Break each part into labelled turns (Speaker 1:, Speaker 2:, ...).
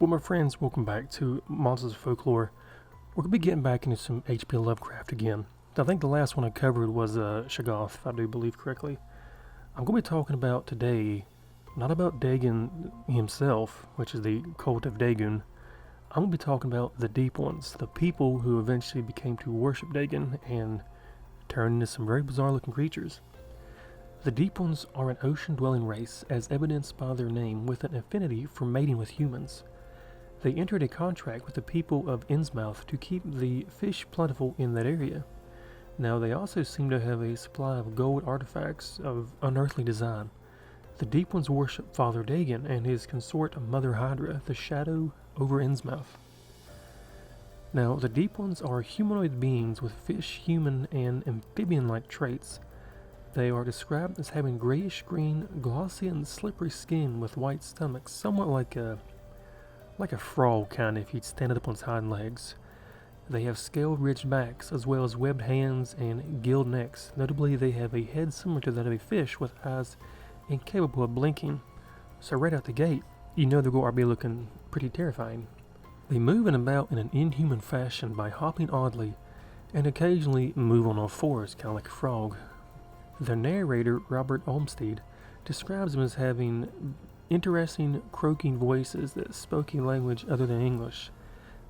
Speaker 1: Well, my friends, welcome back to Monsters of Folklore. We're going to be getting back into some HP Lovecraft again. I think the last one I covered was Shoggoth, if I do believe correctly. I'm going to be talking about today, not about Dagon himself, which is the Cult of Dagon. I'm going to be talking about the Deep Ones, the people who eventually became to worship Dagon and turned into some very bizarre looking creatures. The Deep Ones are an ocean-dwelling race, as evidenced by their name, with an affinity for mating with humans. They entered a contract with the people of Innsmouth to keep the fish plentiful in that area. Now, they also seem to have a supply of gold artifacts of unearthly design. The Deep Ones worship Father Dagon and his consort Mother Hydra, the Shadow Over Innsmouth. Now, the Deep Ones are humanoid beings with fish, human, and amphibian-like traits. They are described as having grayish-green, glossy, and slippery skin with white stomachs, somewhat like a frog kind if you'd stand it up on its hind legs. They have scale-ridged backs as well as webbed hands and gilled necks. Notably, they have a head similar to that of a fish with eyes incapable of blinking. So right out the gate, you know they're going to be looking pretty terrifying. They move and about in an inhuman fashion by hopping oddly and occasionally move on all fours, kind of like a frog. Their narrator, Robert Olmsted, describes them as having interesting croaking voices that spoke a language other than English.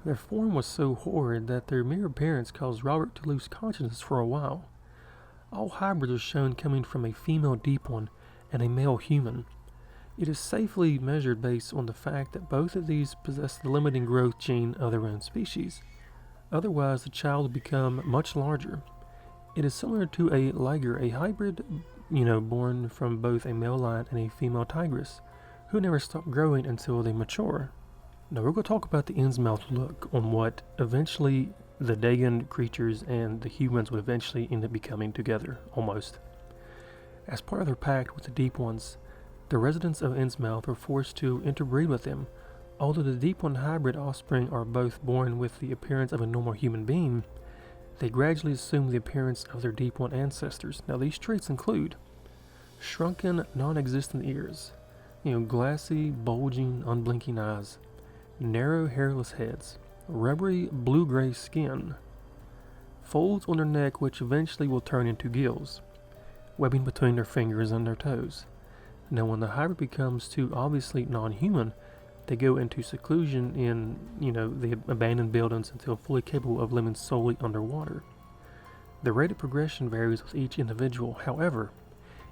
Speaker 1: Their form was so horrid that their mere appearance caused Robert to lose consciousness for a while. All hybrids are shown coming from a female Deep One and a male human. It is safely measured based on the fact that both of these possess the limiting growth gene of their own species. Otherwise, the child will become much larger. It is similar to a liger, a hybrid, born from both a male lion and a female tigress, who never stop growing until they mature. Now we're going to talk about the Innsmouth look on what eventually the Dagon creatures and the humans would eventually end up becoming together, almost. As part of their pact with the Deep Ones, the residents of Innsmouth were forced to interbreed with them. Although the Deep One hybrid offspring are both born with the appearance of a normal human being, they gradually assume the appearance of their Deep One ancestors. Now these traits include shrunken, non-existent ears, glassy, bulging, unblinking eyes, narrow, hairless heads, rubbery, blue-gray skin, folds on their neck which eventually will turn into gills, webbing between their fingers and their toes. Now when the hybrid becomes too obviously non-human, they go into seclusion in, the abandoned buildings until fully capable of living solely underwater. The rate of progression varies with each individual. However,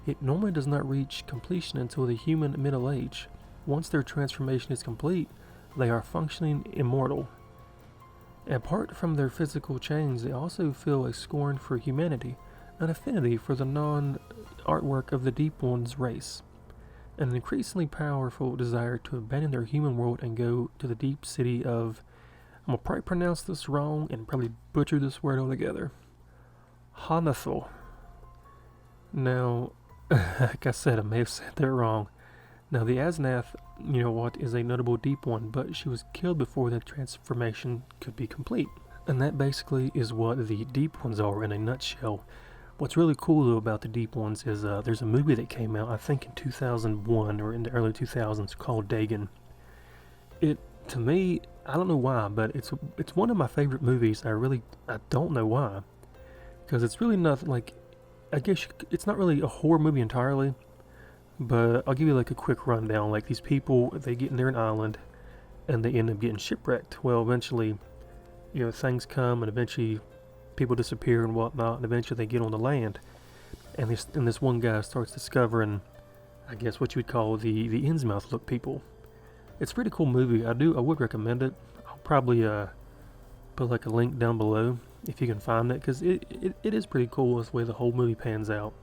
Speaker 1: it normally does not reach completion until the human middle age. Once their transformation is complete, they are functioning immortal. Apart from their physical change, they also feel a scorn for humanity, an affinity for the non-artwork of the Deep One's race, and an increasingly powerful desire to abandon their human world and go to the deep city of, I'm going to probably pronounce this wrong and probably butcher this word altogether, Hanathal. Now, like I said, I may have said that wrong. Now, the Aznath, is a notable Deep One, but she was killed before the transformation could be complete. And that basically is what the Deep Ones are in a nutshell. What's really cool, though, about the Deep Ones is there's a movie that came out, I think in 2001 or in the early 2000s, called Dagon. To me, I don't know why, but it's one of my favorite movies. I don't know why. Because it's really not like, I guess it's not really a horror movie entirely, but I'll give you like a quick rundown. Like these people, they get near an island and they end up getting shipwrecked. Well, eventually, things come and eventually people disappear and whatnot, and eventually they get on the land. And this one guy starts discovering, I guess what you would call the Innsmouth look people. It's a pretty cool movie. I would recommend it. I'll probably put like a link down below if you can find it, because it is pretty cool the way the whole movie pans out.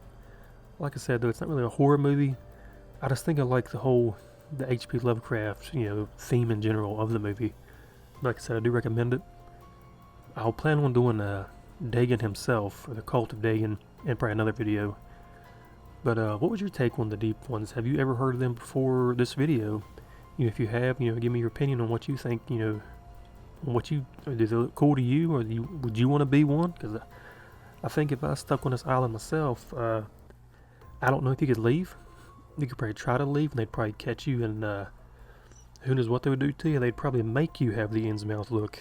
Speaker 1: Like I said, though, it's not really a horror movie. I just think I like the HP Lovecraft, theme in general of the movie. Like I said, I do recommend it. I'll plan on doing Dagon himself, or the Cult of Dagon, in probably another video. But what was your take on the Deep Ones? Have you ever heard of them before this video? If you have, give me your opinion on what you think, do they look cool to you, or would you want to be one? Because I think if I was stuck on this island myself, I don't know if you could leave. You could probably try to leave, and they'd probably catch you and Who knows what they would do to you? They'd probably make you have the Innsmouth look.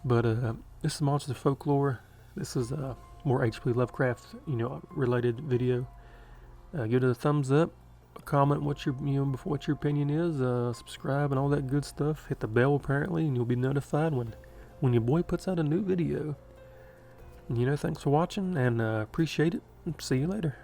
Speaker 1: But this is Monsters of Folklore. This is more HP Lovecraft, related video. Give it a thumbs up. Comment what your opinion is. Subscribe and all that good stuff. Hit the bell apparently, and you'll be notified when your boy puts out a new video. Thanks for watching, and appreciate it. See you later.